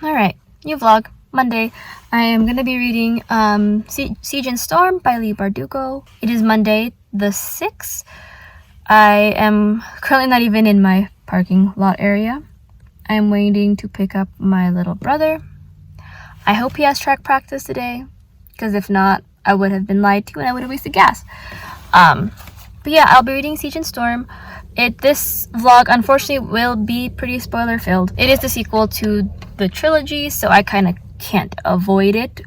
Alright, new vlog. Monday. I am going to be reading Siege and Storm by Leigh Bardugo. It is Monday the 6th. I am currently not even in my parking lot area. I am waiting to pick up my little brother. I hope he has track practice today, because if not, I would have been lied to and I would have wasted gas. But yeah, I'll be reading Siege and Storm. This vlog, unfortunately, will be pretty spoiler filled. It is the sequel to the trilogy, so I kind of can't avoid it.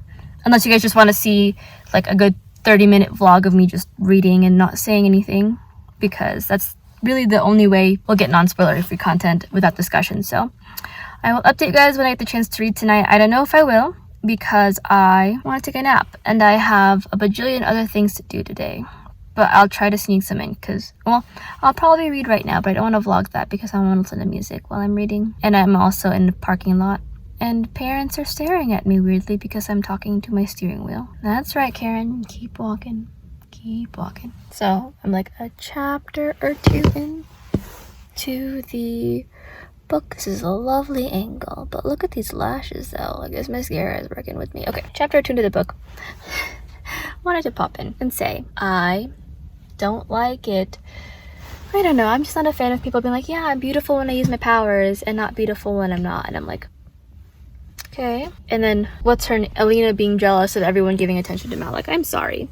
Unless you guys just want to see like a good 30-minute vlog of me just reading and not saying anything, because that's really the only way we'll get non-spoiler free content without discussion. So I will update you guys when I get the chance to read tonight. I don't know if I will, because I want to take a nap and I have a bajillion other things to do today. But I'll try to sneak some in because, well, I'll probably read right now, but I don't want to vlog that because I want to listen to music while I'm reading. And I'm also in the parking lot and parents are staring at me weirdly because I'm talking to my steering wheel. That's right, Karen. Keep walking. Keep walking. So I'm like a chapter or two in to the book. This is a lovely angle, but look at these lashes though. I guess mascara is working with me. Okay, chapter 2 into the book. Wanted to pop in and say I don't like it. I don't know, I'm just not a fan of people being like, yeah, I'm beautiful when I use my powers and not beautiful when I'm not. And I'm like, okay. And then what's her Alina being jealous of everyone giving attention to Mal. Like, I'm sorry,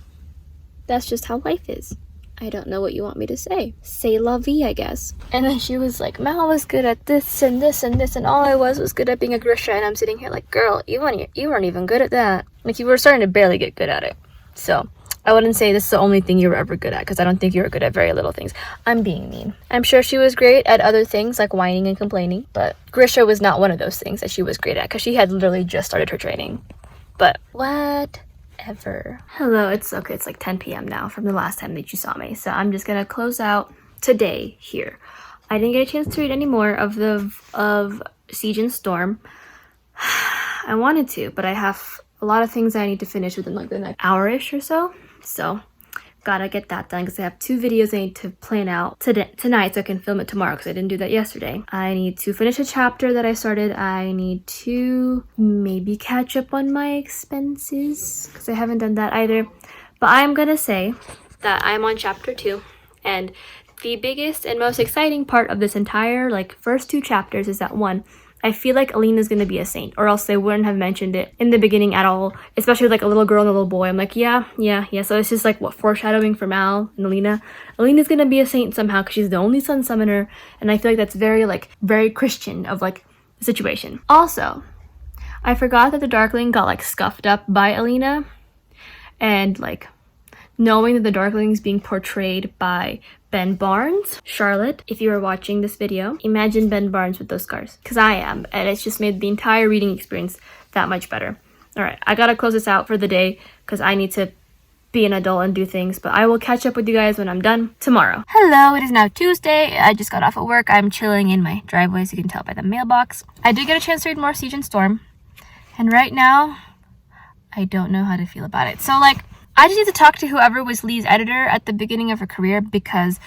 that's just how life is. I don't know what you want me to say. Say la vie, I guess. And then she was like, Mal was good at this and this and this, and all I was good at being a Grisha. And I'm sitting here like, girl, you weren't even good at that. Like, you were starting to barely get good at it. So I wouldn't say this is the only thing you were ever good at, because I don't think you were good at very little things. I'm being mean. I'm sure she was great at other things like whining and complaining, but Grisha was not one of those things that she was great at, because she had literally just started her training. But whatever. Hello, it's okay. It's like 10 p.m. now from the last time that you saw me, so I'm just gonna close out today here. I didn't get a chance to read any more of Siege and Storm. I wanted to, but I have a lot of things I need to finish within like the next hour-ish or so. So gotta get that done because I have 2 videos I need to plan out tonight so I can film it tomorrow because I didn't do that yesterday. I need to finish a chapter that I started. I need to maybe catch up on my expenses because I haven't done that either. But I'm gonna say that I'm on chapter 2, and the biggest and most exciting part of this entire like first 2 chapters is that, one, I feel like Alina's gonna be a saint, or else they wouldn't have mentioned it in the beginning at all, especially with like a little girl and a little boy. I'm like, yeah. So it's just like what foreshadowing for Mal and Alina. Alina's gonna be a saint somehow because she's the only sun summoner, and I feel like that's very Christian of like the situation. Also, I forgot that the Darkling got like scuffed up by Alina, and like knowing that the Darkling is being portrayed by Ben Barnes. Charlotte, if you are watching this video, imagine Ben Barnes with those scars, because I am, and it's just made the entire reading experience that much better. Alright, I gotta close this out for the day because I need to be an adult and do things, but I will catch up with you guys when I'm done tomorrow. Hello, it is now Tuesday. I just got off of work. I'm chilling in my driveway, as you can tell by the mailbox. I did get a chance to read more Siege and Storm, and right now, I don't know how to feel about it. So like, I just need to talk to whoever was Leigh's editor at the beginning of her career, because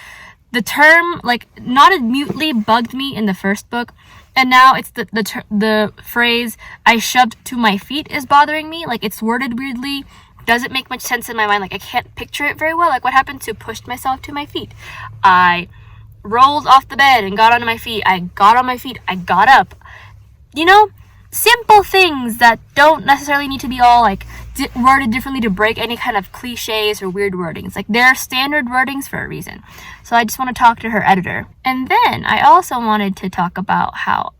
the term, like, not mutely bugged me in the first book, and now it's the phrase, I shoved to my feet, is bothering me. Like, it's worded weirdly, doesn't make much sense in my mind. Like, I can't picture it very well. Like, what happened to pushed myself to my feet? I rolled off the bed and got onto my feet. I got on my feet. I got up. You know? Simple things that don't necessarily need to be all like worded differently to break any kind of cliches or weird wordings. Like, they're standard wordings for a reason. So I just want to talk to her editor. And then I also wanted to talk about how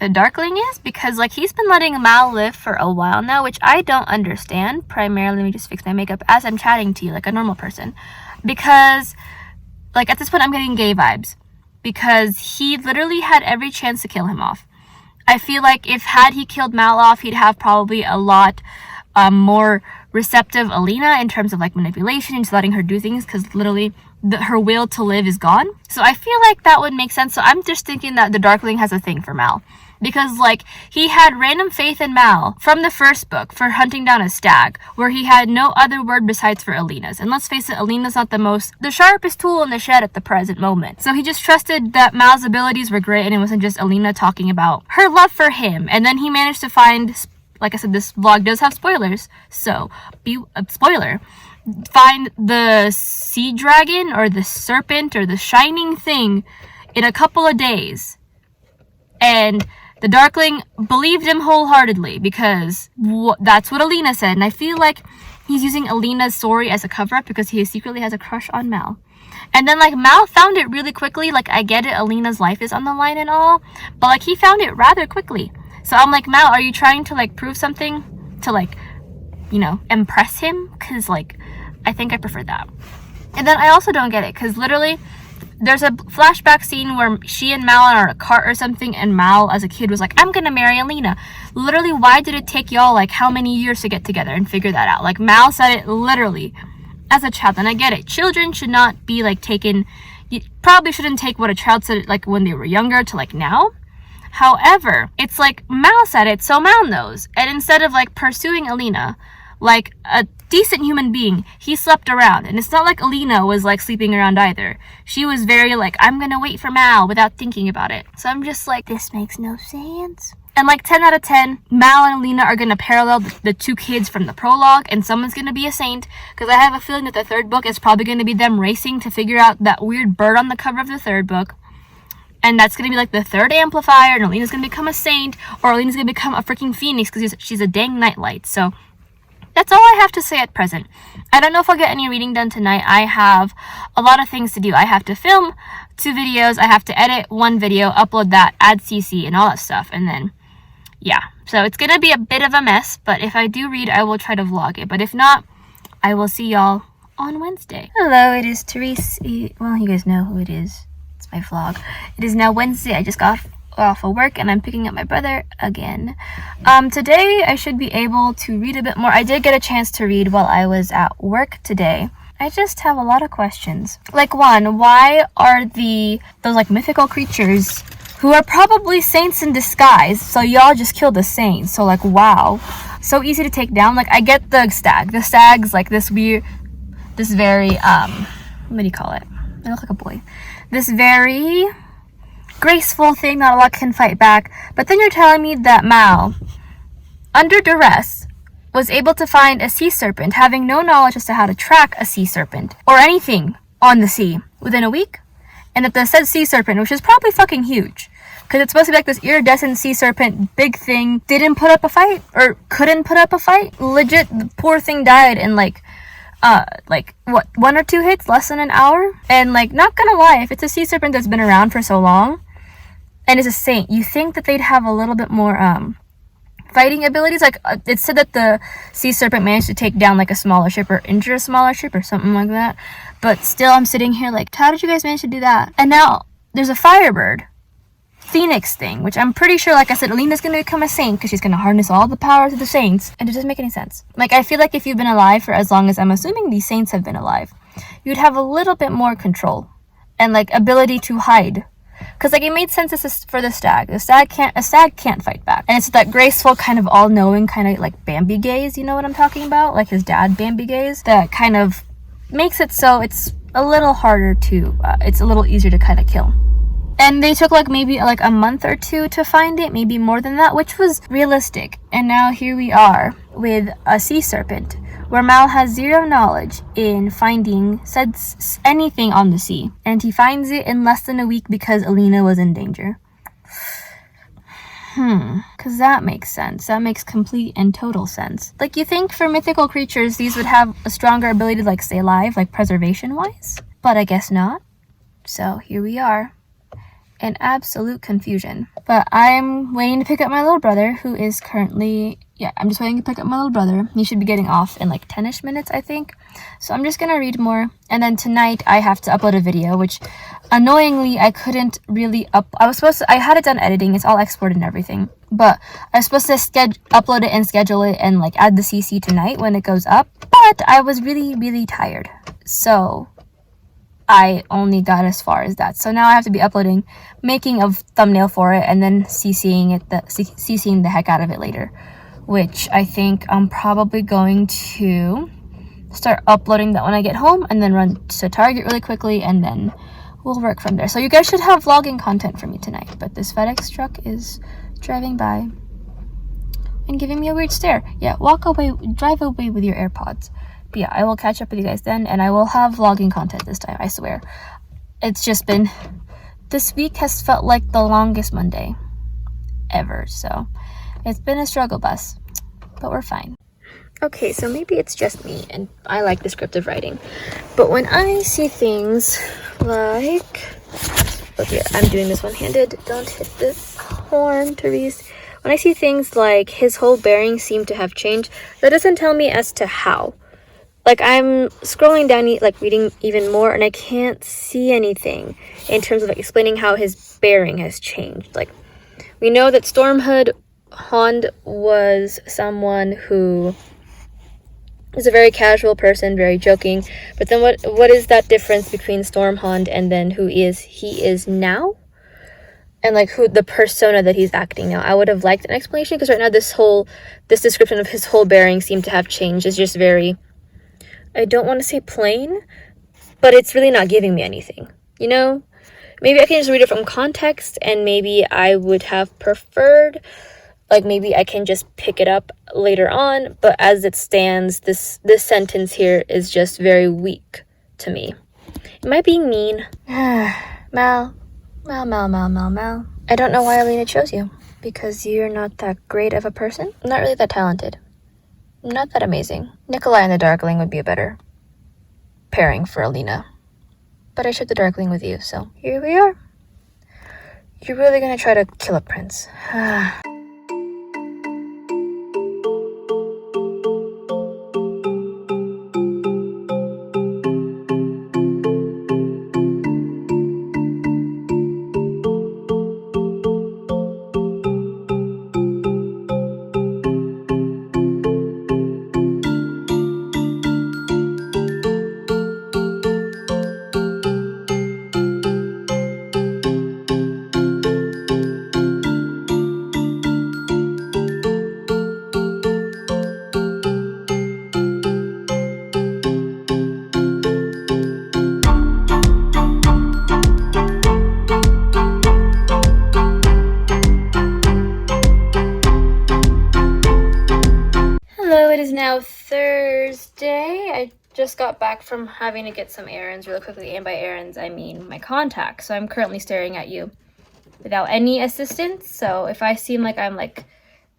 the Darkling is, because like he's been letting Mal live for a while now, which I don't understand. Primarily, let me just fix my makeup as I'm chatting to you like a normal person, because like at this point I'm getting gay vibes, because he literally had every chance to kill him off. I feel like had he killed Mal off, he'd have probably a lot more receptive Alina in terms of like manipulation and just letting her do things, because literally her will to live is gone. So I feel like that would make sense. So I'm just thinking that the Darkling has a thing for Mal. because like he had random faith in Mal from the first book for hunting down a stag, where he had no other word besides for Alina's. And let's face it, Alina's not the sharpest tool in the shed at the present moment. So he just trusted that Mal's abilities were great and it wasn't just Alina talking about her love for him. And then he managed to find, like I said, this vlog does have spoilers, so be a spoiler. Find the sea dragon or the serpent or the shining thing in a couple of days. And the Darkling believed him wholeheartedly because that's what Alina said. And I feel like he's using Alina's story as a cover-up because he secretly has a crush on Mal. And then like Mal found it really quickly. Like, I get it, Alina's life is on the line and all, but like he found it rather quickly. So I'm like, Mal, are you trying to like prove something to like, you know, impress him? Because like, I think I prefer that. And then I also don't get it because literally there's a flashback scene where she and Mal are in a cart or something, and Mal as a kid was like, I'm gonna marry Alina. Literally, why did it take y'all like how many years to get together and figure that out? Like, Mal said it literally as a child. And I get it, children should not be like taken, you probably shouldn't take what a child said like when they were younger to like now. However, it's like Mal said it, so Mal knows. And instead of like pursuing Alina like a decent human being, he slept around. And it's not like Alina was like sleeping around either. She was very like, I'm gonna wait for Mal without thinking about it. So I'm just like, this makes no sense. And like 10 out of 10, Mal and Alina are gonna parallel the two kids from the prologue, and someone's gonna be a saint, because I have a feeling that the third book is probably gonna be them racing to figure out that weird bird on the cover of the third book. And that's gonna be like the third amplifier, and Alina's gonna become a saint, or Alina's gonna become a freaking phoenix because she's a dang nightlight. So that's all I have to say at present. I don't know if I'll get any reading done tonight. I have a lot of things to do. I have to film 2 videos. I have to edit 1 video, upload that, add CC, and all that stuff. And then, yeah. So it's going to be a bit of a mess. But if I do read, I will try to vlog it. But if not, I will see y'all on Wednesday. Hello, it is Therese. Well, you guys know who it is. It's my vlog. It is now Wednesday. I just got off of work and I'm picking up my brother again. Today I should be able to read a bit more. I did get a chance to read while I was at work today. I just have a lot of questions. Like, one, why are those like mythical creatures who are probably saints in disguise, so y'all just killed the saints? So like, wow, so easy to take down. Like, I get the stag's like this very what do you call it? I look like a boy. This very graceful thing that a lot can fight back. But then you're telling me that Mal, under duress, was able to find a sea serpent, having no knowledge as to how to track a sea serpent or anything on the sea within a week, and that the said sea serpent, which is probably fucking huge, because it's supposed to be like this iridescent sea serpent big thing, didn't put up a fight or couldn't put up a fight. Legit, the poor thing died in like what, 1 or 2 hits, less than an hour. And like, not gonna lie, if it's a sea serpent that's been around for so long and is a saint, you think that they'd have a little bit more fighting abilities. Like, it said that the sea serpent managed to take down like a smaller ship or injure a smaller ship or something like that. But still, I'm sitting here like, how did you guys manage to do that? And now there's a firebird phoenix thing, which I'm pretty sure, like I said, Alina's gonna become a saint because she's gonna harness all the powers of the saints, and it doesn't make any sense. Like, I feel like if you've been alive for as long as I'm assuming these saints have been alive, you'd have a little bit more control and like ability to hide. Because like, it made sense for the stag. A stag can't fight back, and it's that graceful kind of all-knowing kind of like Bambi gaze. You know what I'm talking about? Like his dad Bambi gaze. That kind of makes it so it's a little harder to. It's a little easier to kind of kill. And they took like maybe like a month or 2 to find it, maybe more than that, which was realistic. And now here we are with a sea serpent, where Mal has 0 knowledge in finding anything on the sea. And he finds it in less than a week because Alina was in danger. Because that makes sense. That makes complete and total sense. Like, you think for mythical creatures, these would have a stronger ability to like stay alive, like preservation-wise? But I guess not. So here we are. In absolute confusion. But I'm waiting to pick up my little brother, who is currently, I'm just waiting to pick up my little brother. He should be getting off in like 10ish minutes, I think. So I'm just gonna read more, and then tonight I have to upload a video, which annoyingly I couldn't really I had it done editing, it's all exported and everything, but I was supposed to upload it and schedule it and like add the CC tonight when it goes up, but I was really, really tired. So I only got as far as that. So now I have to be uploading, making a thumbnail for it, and then CCing the heck out of it later, which I think I'm probably going to start uploading that when I get home, and then run to Target really quickly, and then we'll work from there. So you guys should have vlogging content for me tonight, but this FedEx truck is driving by and giving me a weird stare. Yeah, drive away with your AirPods. But yeah, I will catch up with you guys then, and I will have vlogging content this time, I swear. It's just been, this week has felt like the longest Monday ever, so it's been a struggle bus, but we're fine. Okay, so maybe it's just me, and I like descriptive writing, but when I see things like, okay, I'm doing this one-handed, don't hit the horn, Therese. When I see things like his whole bearing seemed to have changed, that doesn't tell me as to how. Like, I'm scrolling down, like, reading even more, and I can't see anything in terms of, like, explaining how his bearing has changed. Like, we know that Stormhood Hond was someone who is a very casual person, very joking, but then what is that difference between Stormhond and then who he is now? And, like, who the persona that he's acting now. I would have liked an explanation, because right now this description of his whole bearing seemed to have changed. Is just very, I don't want to say plain, but it's really not giving me anything, you know? Maybe I can just read it from context, and maybe I would have preferred, like, maybe I can just pick it up later on, but as it stands, this sentence here is just very weak to me. Am I being mean? Mal. I don't know why Alina chose you. Because you're not that great of a person? Not really that talented. Not that amazing. Nikolai and the Darkling would be a better pairing for Alina. But I shared the Darkling with you, so here we are. You're really gonna try to kill a prince. It is now Thursday. I just got back from having to get some errands really quickly, and by errands I mean my contacts. So I'm currently staring at you without any assistance. So if I seem like I'm like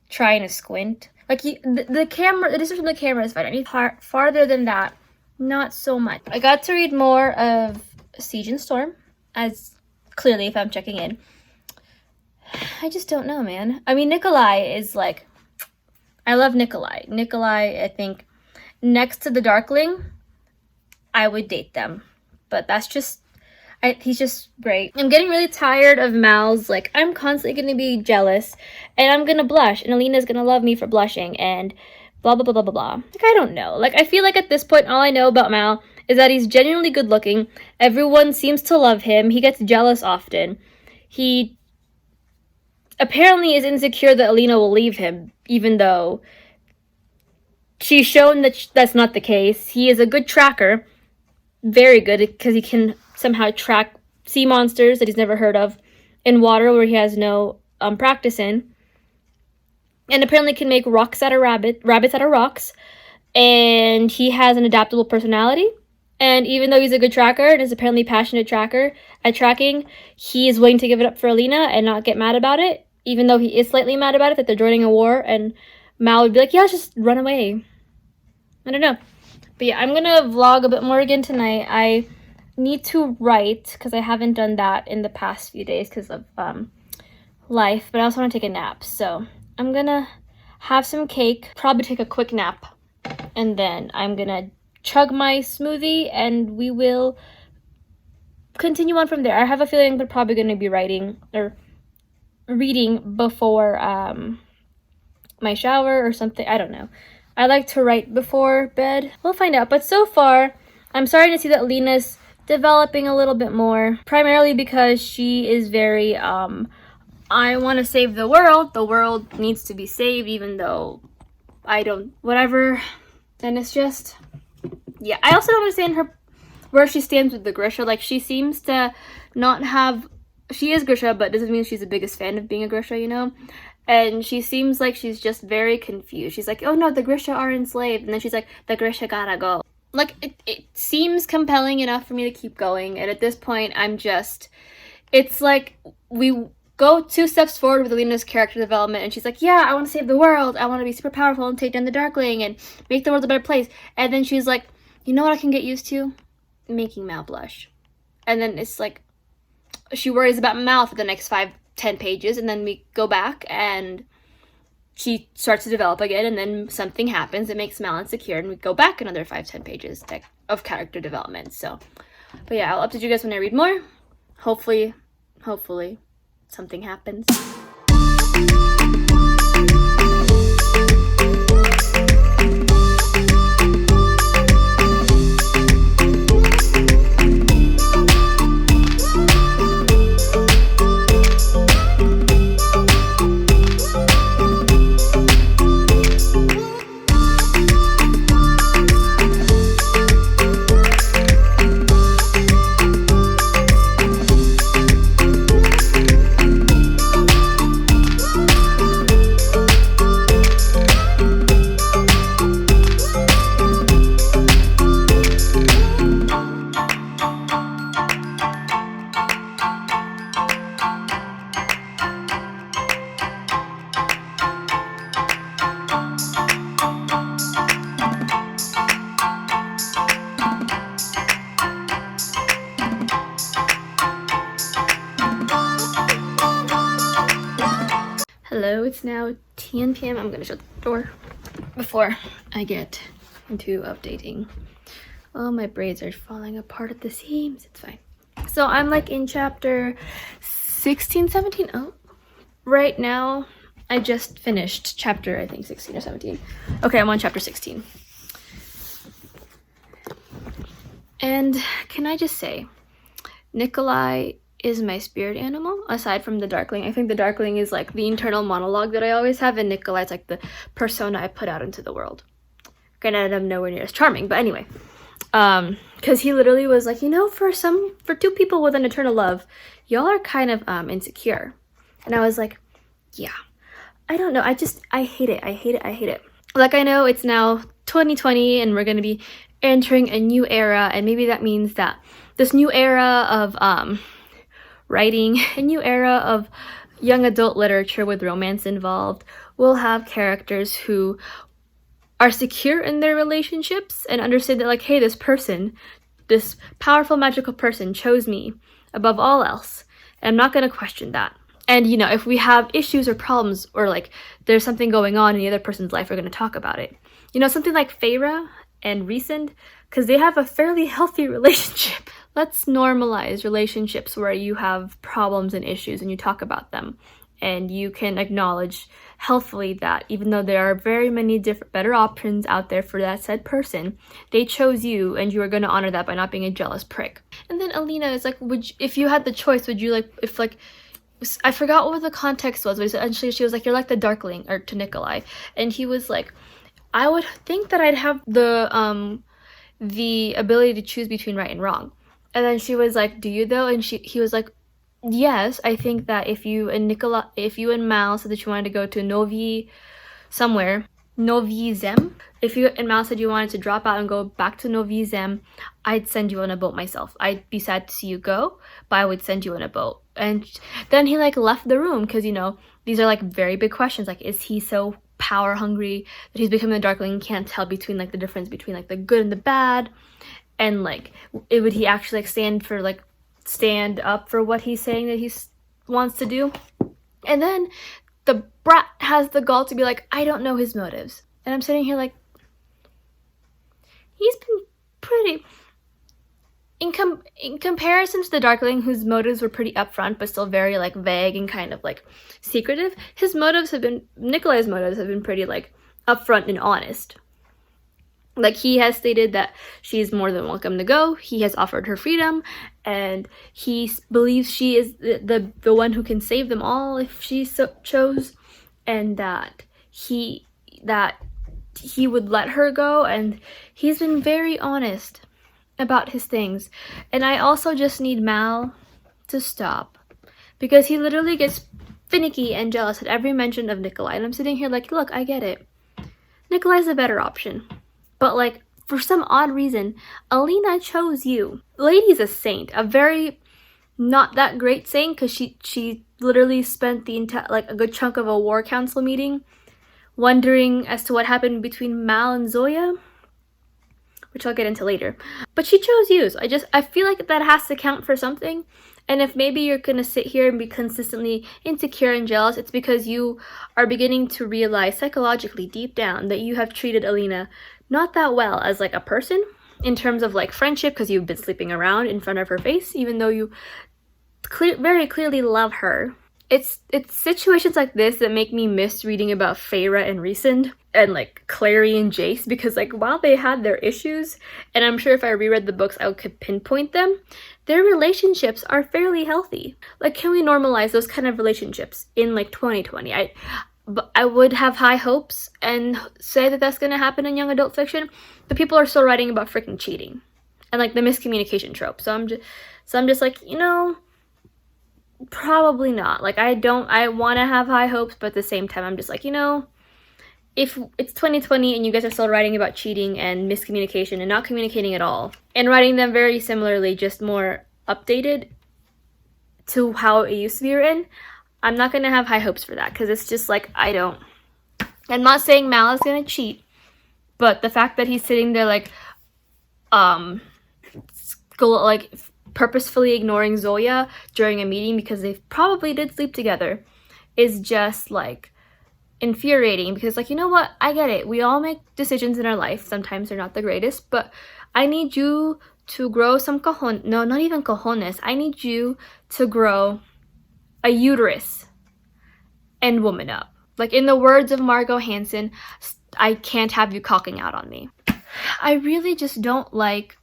trying to squint, like the camera, the distance from the camera is fine. I need farther than that, not so much. I got to read more of Siege and Storm, as clearly if I'm checking in. I just don't know, man. I mean, Nikolai is like, I love Nikolai. Nikolai, I think, next to the Darkling, I would date them. But that's just, he's just great. I'm getting really tired of Mal's, like, I'm constantly going to be jealous, and I'm going to blush, and Alina's going to love me for blushing, and blah, blah, blah, blah, blah, blah. Like, I don't know. Like, I feel like at this point, all I know about Mal is that he's genuinely good looking. Everyone seems to love him. He gets jealous often. He apparently is insecure that Alina will leave him, even though she's shown that that's not the case. He is a good tracker, very good, because he can somehow track sea monsters that he's never heard of in water where he has no practice in, and apparently can make rabbits out of rocks, and he has an adaptable personality. And even though he's a good tracker and is apparently passionate tracker at tracking, he is willing to give it up for Alina and not get mad about it, even though he is slightly mad about it, that they're joining a war, and Mal would be like, yeah, just run away. I don't know. But yeah, I'm going to vlog a bit more again tonight. I need to write, because I haven't done that in the past few days because of life, but I also want to take a nap. So I'm going to have some cake, probably take a quick nap, and then I'm going to chug my smoothie, and we will continue on from there. I have a feeling we're probably going to be writing or reading before my shower or something. I don't know. I like to write before bed. We'll find out. But so far, I'm starting to see that Alina's developing a little bit more, primarily because she is very, I want to save the world needs to be saved, even though I don't, whatever, and it's just, yeah. I also don't understand where she stands with the Grisha. Like, she seems to not have, she is Grisha, but doesn't mean she's the biggest fan of being a Grisha, you know? And she seems like she's just very confused. She's like, oh no, the Grisha are enslaved. And then she's like, the Grisha gotta go. Like, it seems compelling enough for me to keep going. And at this point, I'm just, it's like, we go 2 steps forward with Alina's character development, and she's like, yeah, I want to save the world. I want to be super powerful and take down the Darkling and make the world a better place. And then she's like, you know what I can get used to? Making Mal blush. And then it's like, she worries about Mal for the next 5-10 pages, and then we go back and she starts to develop again, and then something happens that makes Mal insecure, and we go back another 5-10 pages of character development. So, but yeah, I'll update you guys when I read more. Hopefully something happens. Hello, it's now 10 p.m. I'm gonna shut the door before I get into updating. Oh, my braids are falling apart at the seams. It's fine. So I'm like in chapter 16, 17. Oh, right now I just finished chapter, I think 16 or 17. Okay, I'm on chapter 16. And can I just say, Nikolai is my spirit animal, aside from the Darkling. I think the Darkling is like the internal monologue that I always have, and Nikolai's like the persona I put out into the world. Granted, I'm nowhere near as charming, but anyway. Because he literally was like, you know, for 2 people with an eternal love, y'all are kind of insecure. And I was like, yeah, I don't know. I hate it. Like, I know it's now 2020 and we're going to be entering a new era, and maybe that means that this new era of writing, a new era of young adult literature with romance involved, will have characters who are secure in their relationships and understand that, like, hey, this person, this powerful magical person chose me above all else, and I'm not going to question that. And, you know, if we have issues or problems, or like there's something going on in the other person's life, we're going to talk about it. You know, something like Feyre and Rhysand, because they have a fairly healthy relationship. Let's normalize relationships where you have problems and issues and you talk about them, and you can acknowledge healthfully that even though there are very many different better options out there for that said person, they chose you, and you are going to honor that by not being a jealous prick. And then Alina is like, if you had the choice, would you like, if like, I forgot what the context was, but essentially she was like, you're like the Darkling, or to Nikolai, and he was like, I would think that I'd have the ability to choose between right and wrong. And then she was like, do you though? And he was like, yes, I think that if you and Mal said that you wanted to go to Novi Zem, if you and Mal said you wanted to drop out and go back to Novi Zem, I'd send you on a boat myself. I'd be sad to see you go, but I would send you on a boat. And then he like left the room, because, you know, these are like very big questions. Like, is he so power hungry that he's becoming a Darkling and can't tell between like the difference between like the good and the bad? And like, would he actually like stand up for what he's saying that he wants to do? And then the brat has the gall to be like, I don't know his motives. And I'm sitting here like, he's been pretty, in comparison to the Darkling, whose motives were pretty upfront but still very like vague and kind of like secretive, Nikolai's motives have been pretty like upfront and honest. Like, he has stated that she's more than welcome to go. He has offered her freedom, and he believes she is the one who can save them all if she so chose, and that he would let her go. And he's been very honest about his things. And I also just need Mal to stop, because he literally gets finicky and jealous at every mention of Nikolai. And I'm sitting here like, look, I get it. Nikolai's a better option. But, like, for some odd reason, Alina chose you. The lady's a saint. A very not that great saint, because she literally spent the a good chunk of a war council meeting wondering as to what happened between Mal and Zoya, which I'll get into later. But she chose you, so I feel like that has to count for something. And if maybe you're gonna sit here and be consistently insecure and jealous, it's because you are beginning to realize psychologically deep down that you have treated Alina not that well as, like, a person in terms of, like, friendship, because you've been sleeping around in front of her face, even though you very clearly love her. It's situations like this that make me miss reading about Feyre and Rhysand and, like, Clary and Jace, because, like, while they had their issues, and I'm sure if I reread the books I could pinpoint them, their relationships are fairly healthy. Like, can we normalize those kind of relationships in, like, 2020? I would have high hopes and say that that's going to happen in young adult fiction, but people are still writing about freaking cheating and, like, the miscommunication trope. So I'm just like, you know, probably not. Like, I want to have high hopes, but at the same time, I'm just like, you know, if it's 2020 and you guys are still writing about cheating and miscommunication and not communicating at all, and writing them very similarly, just more updated to how it used to be written, I'm not going to have high hopes for that, because it's just like, I'm not saying Mal is going to cheat, but the fact that he's sitting there, like, purposefully ignoring Zoya during a meeting because they probably did sleep together is just, like, infuriating. Because, like, you know what? I get it. We all make decisions in our life. Sometimes they're not the greatest, but I need you to grow some no, not even cojones. I need you to grow a uterus and woman up. Like, in the words of Margot Hansen, I can't have you cocking out on me. I really just don't like,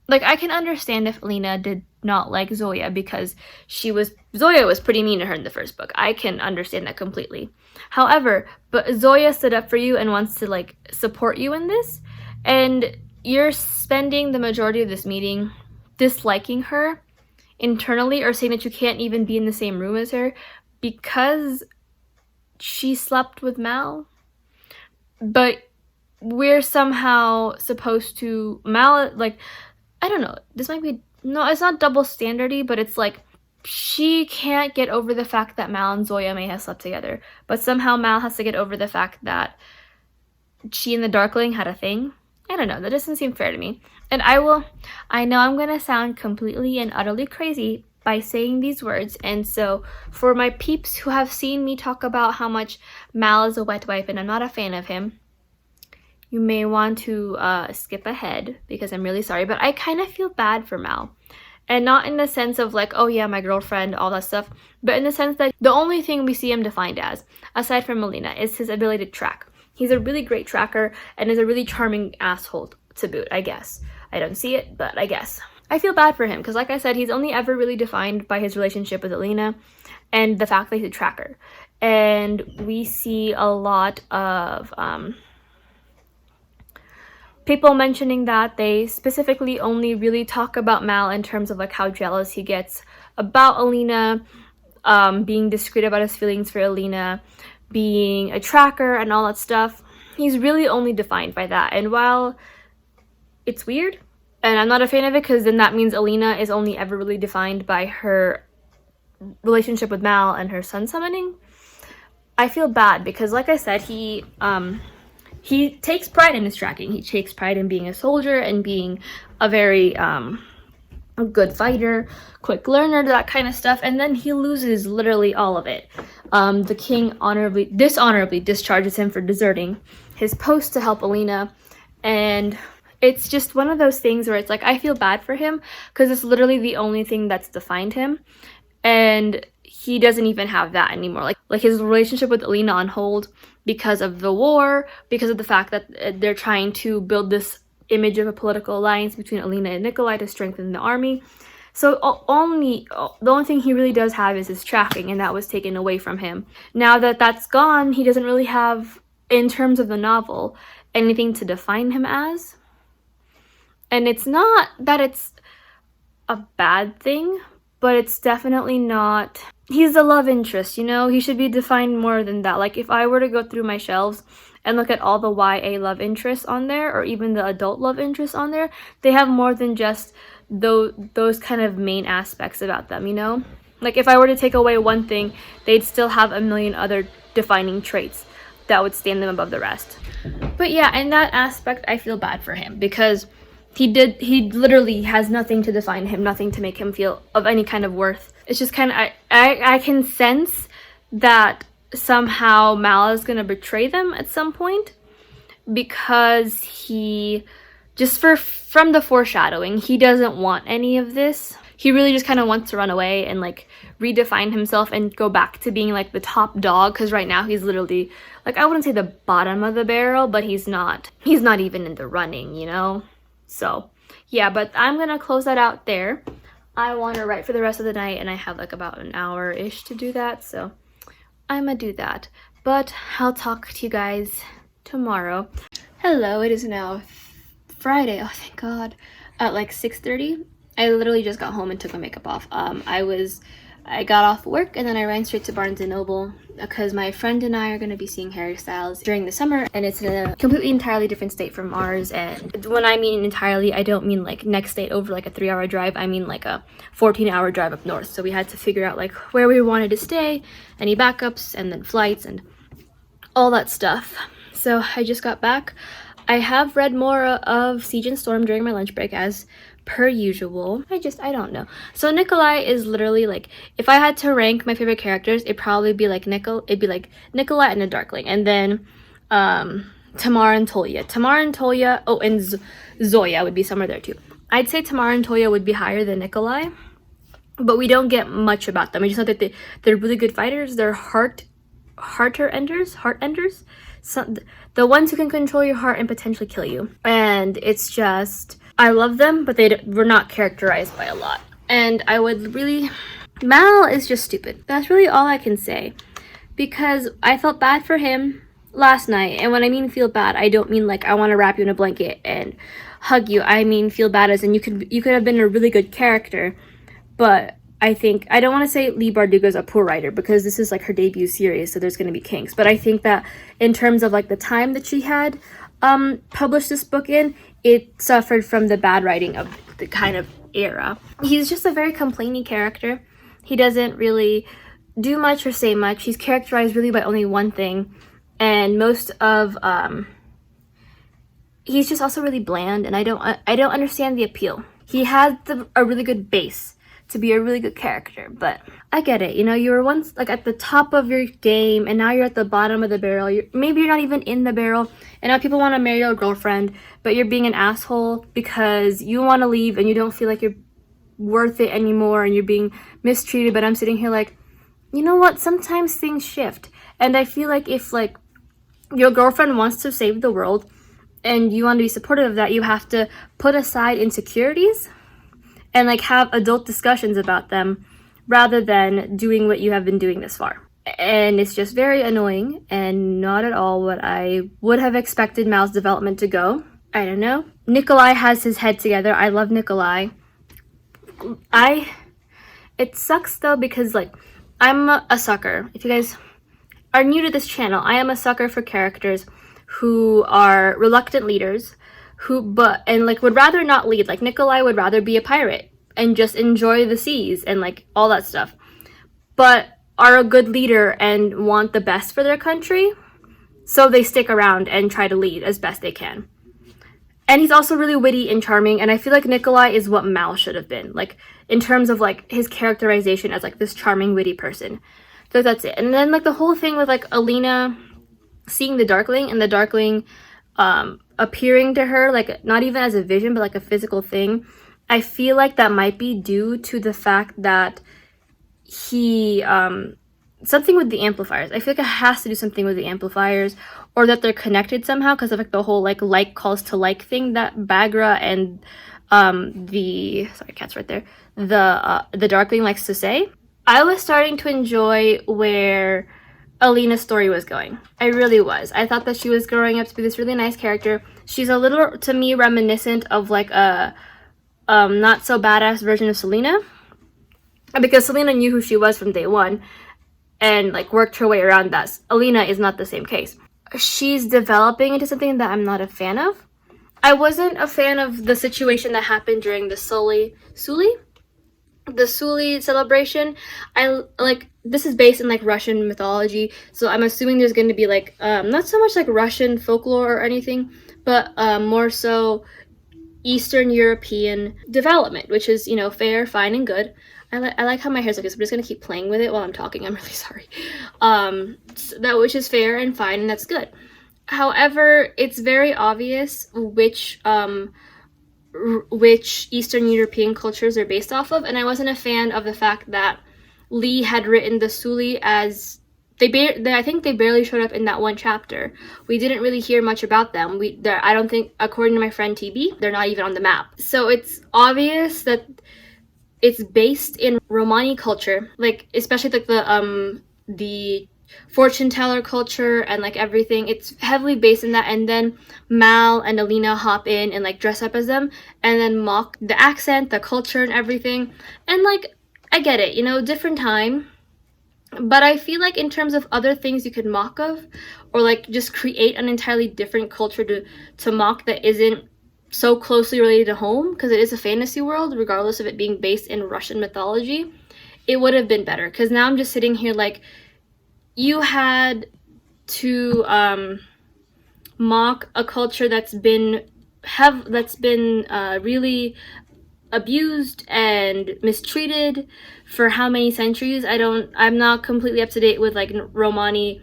I can understand if Alina did not like Zoya because Zoya was pretty mean to her in the first book. I can understand that completely. However, but Zoya stood up for you and wants to, like, support you in this, and you're spending the majority of this meeting disliking her internally, or saying that you can't even be in the same room as her because she slept with Mal. But we're somehow supposed to, Mal, like, I don't know, this might be, no, it's not double standardy, but it's like, she can't get over the fact that Mal and Zoya may have slept together, but somehow Mal has to get over the fact that she and the Darkling had a thing. I don't know, that doesn't seem fair to me. And I know I'm gonna sound completely and utterly crazy by saying these words, and so for my peeps who have seen me talk about how much Mal is a wet wipe and I'm not a fan of him, you may want to skip ahead, because I'm really sorry, but I kind of feel bad for Mal. And not in the sense of, like, oh yeah, my girlfriend, all that stuff, but in the sense that the only thing we see him defined as, aside from Alina, is his ability to track. He's a really great tracker and is a really charming asshole to boot, I guess. I don't see it, but I guess. I feel bad for him because, like I said, he's only ever really defined by his relationship with Alina and the fact that he's a tracker. And we see a lot of people mentioning that they specifically only really talk about Mal in terms of, like, how jealous he gets about Alina, being discreet about his feelings for Alina, being a tracker and all that stuff. He's really only defined by that. And while it's weird, and I'm not a fan of it, because then that means Alina is only ever really defined by her relationship with Mal and her sun summoning, I feel bad because, like I said, he takes pride in his tracking. He takes pride in being a soldier and being a very a good fighter, quick learner, that kind of stuff, and then he loses literally all of it. The king dishonorably discharges him for deserting his post to help Alina, and it's just one of those things where it's like, I feel bad for him because it's literally the only thing that's defined him, and he doesn't even have that anymore. Like his relationship with Alina on hold because of the war, because of the fact that they're trying to build this image of a political alliance between Alina and Nikolai to strengthen the army. So the only thing he really does have is his tracking, and that was taken away from him. Now that that's gone, he doesn't really have, in terms of the novel, anything to define him as. And it's not that it's a bad thing, but it's definitely not. He's a love interest, you know? He should be defined more than that. Like, if I were to go through my shelves and look at all the YA love interests on there, or even the adult love interests on there, they have more than just those kind of main aspects about them, you know? Like, if I were to take away one thing, they'd still have a million other defining traits that would stand them above the rest. But yeah, in that aspect, I feel bad for him, because he literally has nothing to define him, nothing to make him feel of any kind of worth. It's just kind of, I can sense that somehow Mal is going to betray them at some point, because he, just from the foreshadowing, he doesn't want any of this. He really just kind of wants to run away and like redefine himself and go back to being like the top dog, because right now he's literally, like, I wouldn't say the bottom of the barrel, but he's not even in the running, you know? So yeah, but I'm gonna close that out there. I want to write for the rest of the night, and I have like about an hour-ish to do that, so I'm gonna do that. But I'll talk to you guys tomorrow. Hello, it is now Friday, oh thank God, at like 6:30. I literally just got home and took my makeup off. I got off work and then I ran straight to Barnes & Noble because my friend and I are going to be seeing Harry Styles during the summer, and it's in a completely entirely different state from ours. And when I mean entirely, I don't mean like next state over like a 3-hour drive. I mean like a 14-hour drive up north. So we had to figure out like where we wanted to stay, any backups, and then flights and all that stuff. So I just got back. I have read more of Siege and Storm during my lunch break as per usual. I don't know. So Nikolai is literally like, if I had to rank my favorite characters, it'd probably be like Nikolai and a Darkling, and then Tamar and Tolia. Oh, and Zoya would be somewhere there too. I'd say Tamar and Tolia would be higher than Nikolai, but we don't get much about them. I just know that they're really good fighters. They're heart enders. So, the ones who can control your heart and potentially kill you. And it's just, I love them, but they were not characterized by a lot. And I would really, Mal is just stupid. That's really all I can say, because I felt bad for him last night. And when I mean feel bad, I don't mean like I want to wrap you in a blanket and hug you. I mean feel bad as in you could have been a really good character, but I don't want to say Leigh Bardugo's a poor writer, because this is like her debut series, so there's going to be kinks. But I think that in terms of like the time that she had published this book in, it suffered from the bad writing of the kind of era. He's just a very complaining character. He doesn't really do much or say much. He's characterized really by only one thing, and most of he's just also really bland, and I don't understand the appeal. He has a really good base to be a really good character, but I get it. You know, you were once like at the top of your game, and now you're at the bottom of the barrel. Maybe you're not even in the barrel, and now people want to marry your girlfriend, but you're being an asshole because you want to leave and you don't feel like you're worth it anymore, and you're being mistreated. But I'm sitting here like, you know what? Sometimes things shift, and I feel like if like your girlfriend wants to save the world and you want to be supportive of that, you have to put aside insecurities and like have adult discussions about them, rather than doing what you have been doing this far. And it's just very annoying and not at all what I would have expected Mal's development to go. I don't know. Nikolai has his head together. I love Nikolai. It sucks though, because like I'm a sucker. If you guys are new to this channel, I am a sucker for characters who are reluctant leaders, and like would rather not lead. Like Nikolai would rather be a pirate and just enjoy the seas and like all that stuff, but are a good leader and want the best for their country, so they stick around and try to lead as best they can. And he's also really witty and charming, and I feel like Nikolai is what Mal should have been, like in terms of like his characterization as like this charming, witty person. So that's it. And then like the whole thing with like Alina seeing the Darkling, and the Darkling appearing to her like not even as a vision but like a physical thing, I feel like that might be due to the fact that he something with the amplifiers. I feel like it has to do something with the amplifiers, or that they're connected somehow because of like the whole like calls to like thing that Bagra and the sorry, cat's right there, the Darkling likes to say. I was starting to enjoy where Alina's story was going. I really was. I thought that she was growing up to be this really nice character. She's a little, to me, reminiscent of like a not so badass version of Selena, because Selena knew who she was from day one and like worked her way around that. Alina is not the same case. She's developing into something that I'm not a fan of. I wasn't a fan of the situation that happened during the Suli celebration. I like, this is based in like Russian mythology, so I'm assuming there's going to be like not so much like Russian folklore or anything, but more so Eastern European development, which is, you know, fair, fine, and good. I like how my hair's like this. I'm just gonna keep playing with it while I'm talking. I'm really sorry. That which is fair and fine, and that's good. However, it's very obvious which Eastern European cultures are based off of, and I wasn't a fan of the fact that Lee had written the Suli as I think they barely showed up in that one chapter. We didn't really hear much about them. I don't think, according to my friend TB, they're not even on the map. So it's obvious that it's based in Romani culture, like especially like the fortune teller culture and like everything. It's heavily based in that, and then Mal and Alina hop in and like dress up as them and then mock the accent, the culture, and everything. And like, I get it, you know, different time. But I feel like in terms of other things you could mock of, or like just create an entirely different culture to mock that isn't so closely related to home, because it is a fantasy world, regardless of it being based in Russian mythology, it would have been better. Because now I'm just sitting here like, you had to mock a culture that's been really abused and mistreated for how many centuries. I'm not completely up to date with like Romani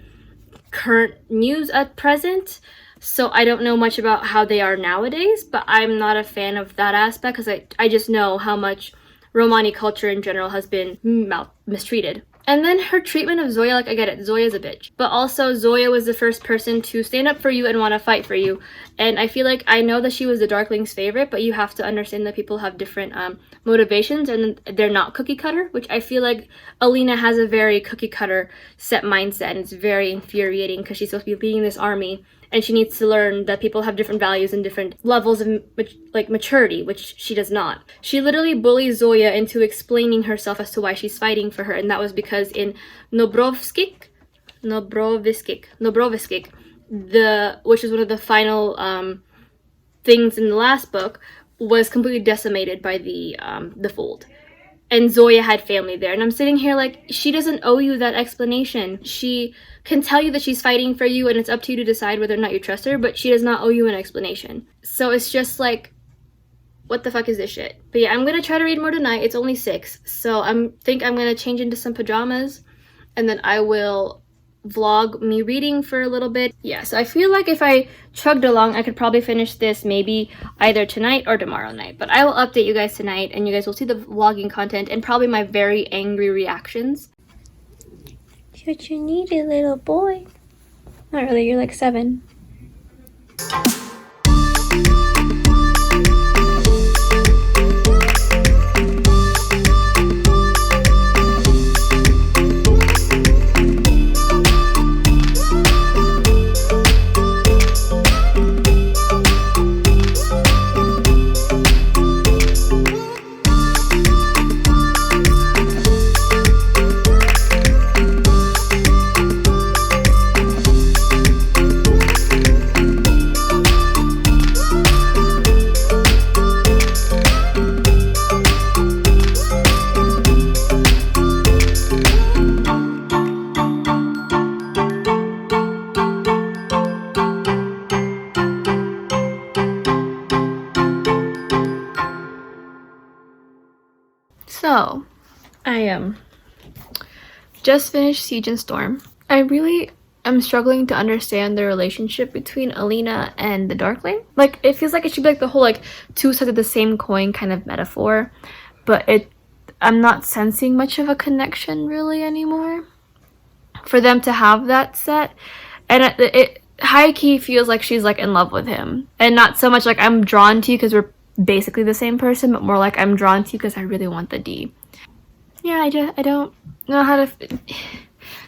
current news at present, so I don't know much about how they are nowadays, but I'm not a fan of that aspect because I just know how much Romani culture in general has been mistreated. And then her treatment of Zoya, like, I get it, Zoya's a bitch. But also, Zoya was the first person to stand up for you and want to fight for you. And I feel like, I know that she was the Darkling's favorite, but you have to understand that people have different motivations, and they're not cookie cutter, which I feel like Alina has a very cookie cutter set mindset, and it's very infuriating because she's supposed to be leading this army, and she needs to learn that people have different values and different levels of like maturity, which she does not. She literally bullies Zoya into explaining herself as to why she's fighting for her, and that was because in Nobroviskik, which is one of the final things in the last book, was completely decimated by the Fold. And Zoya had family there. And I'm sitting here like, she doesn't owe you that explanation. She can tell you that she's fighting for you, and it's up to you to decide whether or not you trust her, but she does not owe you an explanation. So it's just like, what the fuck is this shit? But yeah, I'm gonna try to read more tonight. It's only 6. So I'm gonna change into some pajamas, and then I will vlog me reading for a little bit. Yeah, so I feel like if I chugged along, I could probably finish this maybe either tonight or tomorrow night. But I will update you guys tonight, and you guys will see the vlogging content and probably my very angry reactions. What you needed, little boy. Not really, you're like 7. So, I just finished Siege and Storm. I really am struggling to understand the relationship between Alina and the Darkling. Like, it feels like it should be like the whole like two sides of the same coin kind of metaphor, but I'm not sensing much of a connection really anymore. for them to have that set. And it high key feels like she's like in love with him, and not so much like I'm drawn to you because we're basically the same person, but more like I'm drawn to you because I really want the D. Yeah, I don't know how to.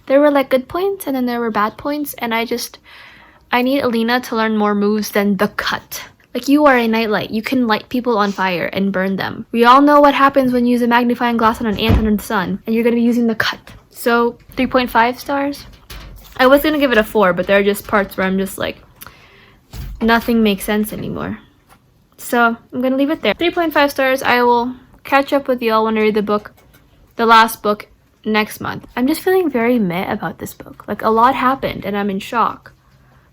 There were like good points and then there were bad points, and I need Alina to learn more moves than the cut. Like, you are a nightlight. You can light people on fire and burn them. We all know what happens when you use a magnifying glass on an ant under the sun, and you're going to be using the cut. So 3.5 stars. I was going to give it a 4, but there are just parts where I'm just like, nothing makes sense anymore. So I'm going to leave it there. 3.5 stars. I will catch up with y'all when I read the last book next month. I'm just feeling very meh about this book. Like, a lot happened and I'm in shock.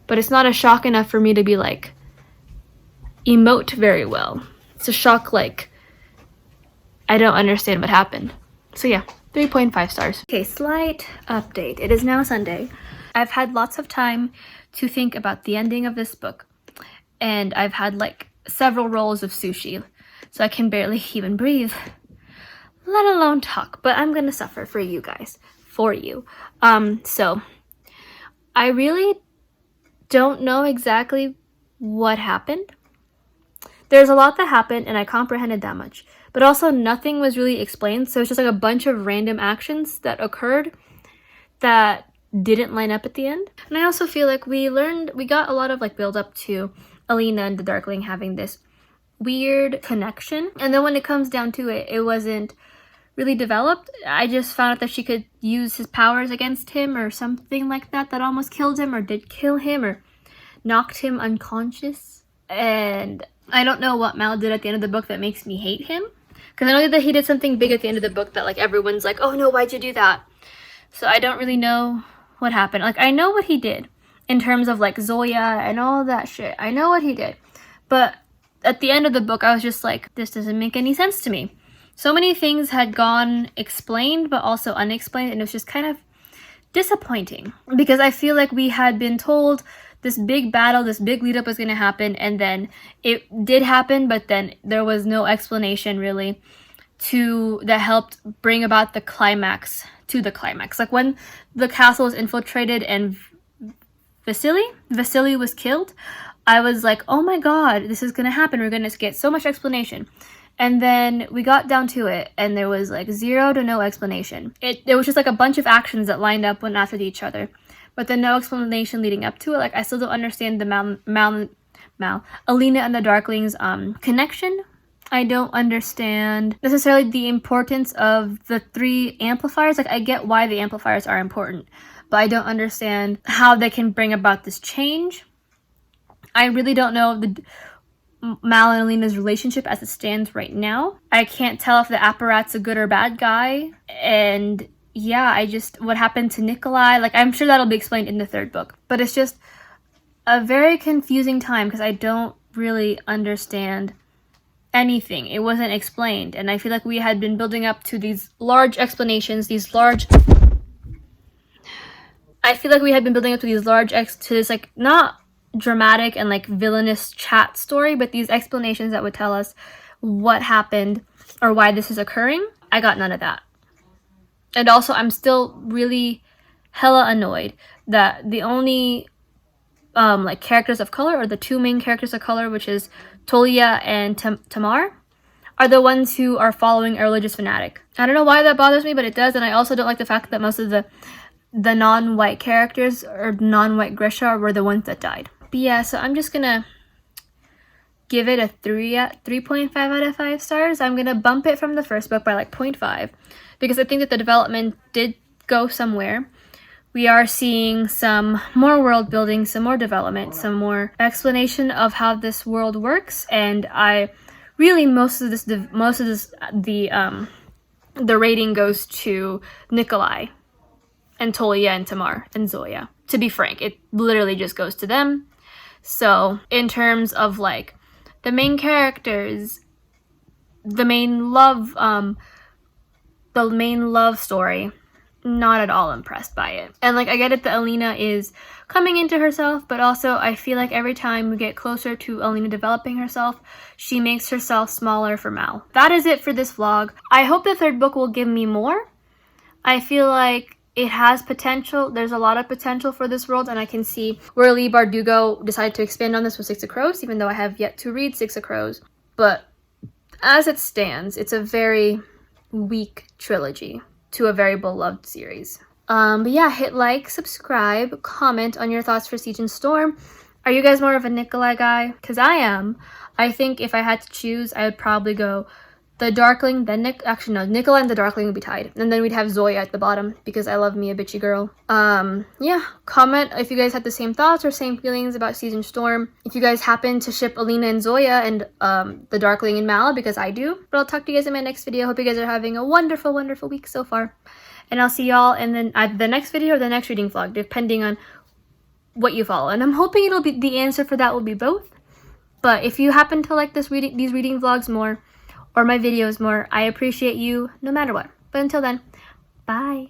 But it's not a shock enough for me to be like, emote very well. It's a shock like, I don't understand what happened. So yeah, 3.5 stars. Okay, slight update. It is now Sunday. I've had lots of time to think about the ending of this book. And I've had like several rolls of sushi. So I can barely even breathe, let alone talk. But I'm gonna suffer for you guys. For you. So I really don't know exactly what happened. There's a lot that happened and I comprehended that much, but also nothing was really explained. So it's just like a bunch of random actions that occurred that didn't line up at the end. And I also feel like we got a lot of like build up to Alina and the Darkling having this weird connection. And then when it comes down to it, it wasn't really developed. I just found out that she could use his powers against him or something like that almost killed him or did kill him or knocked him unconscious. And I don't know what Mal did at the end of the book that makes me hate him. Because I know that he did something big at the end of the book that like everyone's like, oh no, why'd you do that? So I don't really know what happened. Like, I know what he did in terms of like Zoya and all that shit. I know what he did. But at the end of the book, I was just like, this doesn't make any sense to me. So many things had gone explained, but also unexplained. And it was just kind of disappointing. Because I feel like we had been told this big battle, this big lead up was going to happen, and then it did happen, but then there was no explanation really that helped bring about the climax to the climax. Like when the castle was infiltrated and Vasily was killed, I was like, oh my god, this is going to happen. We're going to get so much explanation. And then we got down to it, and there was like zero to no explanation. It was just like a bunch of actions that lined up one after each other. But then no explanation leading up to it. Like, I still don't understand the Alina and the Darkling's connection. I don't understand necessarily the importance of the 3 amplifiers. Like, I get why the amplifiers are important, but I don't understand how they can bring about this change. I really don't know Mal and Alina's relationship as it stands right now. I can't tell if the Apparat's a good or bad guy. And yeah, what happened to Nikolai, like, I'm sure that'll be explained in the 3rd book. But it's just a very confusing time because I don't really understand anything. It wasn't explained. And I feel like we had been building up to these large explanations, to this, like, not dramatic and, like, villainous chat story, but these explanations that would tell us what happened or why this is occurring. I got none of that. And also, I'm still really hella annoyed that the only like characters of color, or the 2 main characters of color, which is Tolia and Tamar, are the ones who are following a religious fanatic. I don't know why that bothers me, but it does. And I also don't like the fact that most of the non-white characters or non-white Grisha were the ones that died. But yeah, so I'm just gonna give it a 3.5 out of 5 stars. I'm gonna bump it from the first book by like 0.5. Because I think that the development did go somewhere. We are seeing some more world building, some more development, some more explanation of how this world works, and I really the rating goes to Nikolai and Tolia and Tamar and Zoya. To be frank, it literally just goes to them. So in terms of like the main characters, the main love story, not at all impressed by it. And like, I get it that Alina is coming into herself, but also I feel like every time we get closer to Alina developing herself, she makes herself smaller for Mal. That is it for this vlog. I hope the 3rd book will give me more. I feel like it has potential. There's a lot of potential for this world, and I can see where Leigh Bardugo decided to expand on this with Six of Crows, even though I have yet to read Six of Crows. But as it stands, it's a very weak trilogy to a very beloved series. But yeah, hit like, subscribe, comment on your thoughts for Siege and Storm. Are you guys more of a Nikolai guy? Because I am. I think if I had to choose, I would probably go the Darkling, then Nikolai and the Darkling would be tied. And then we'd have Zoya at the bottom, because I love me a bitchy girl. Yeah, comment if you guys had the same thoughts or same feelings about Siege and Storm. If you guys happen to ship Alina and Zoya and the Darkling and Mala, because I do. But I'll talk to you guys in my next video. Hope you guys are having a wonderful, wonderful week so far. And I'll see y'all in the next video or the next reading vlog, depending on what you follow. And I'm hoping it'll be, the answer for that will be both. But if you happen to like these reading vlogs more, or my videos more, I appreciate you no matter what. But until then, bye.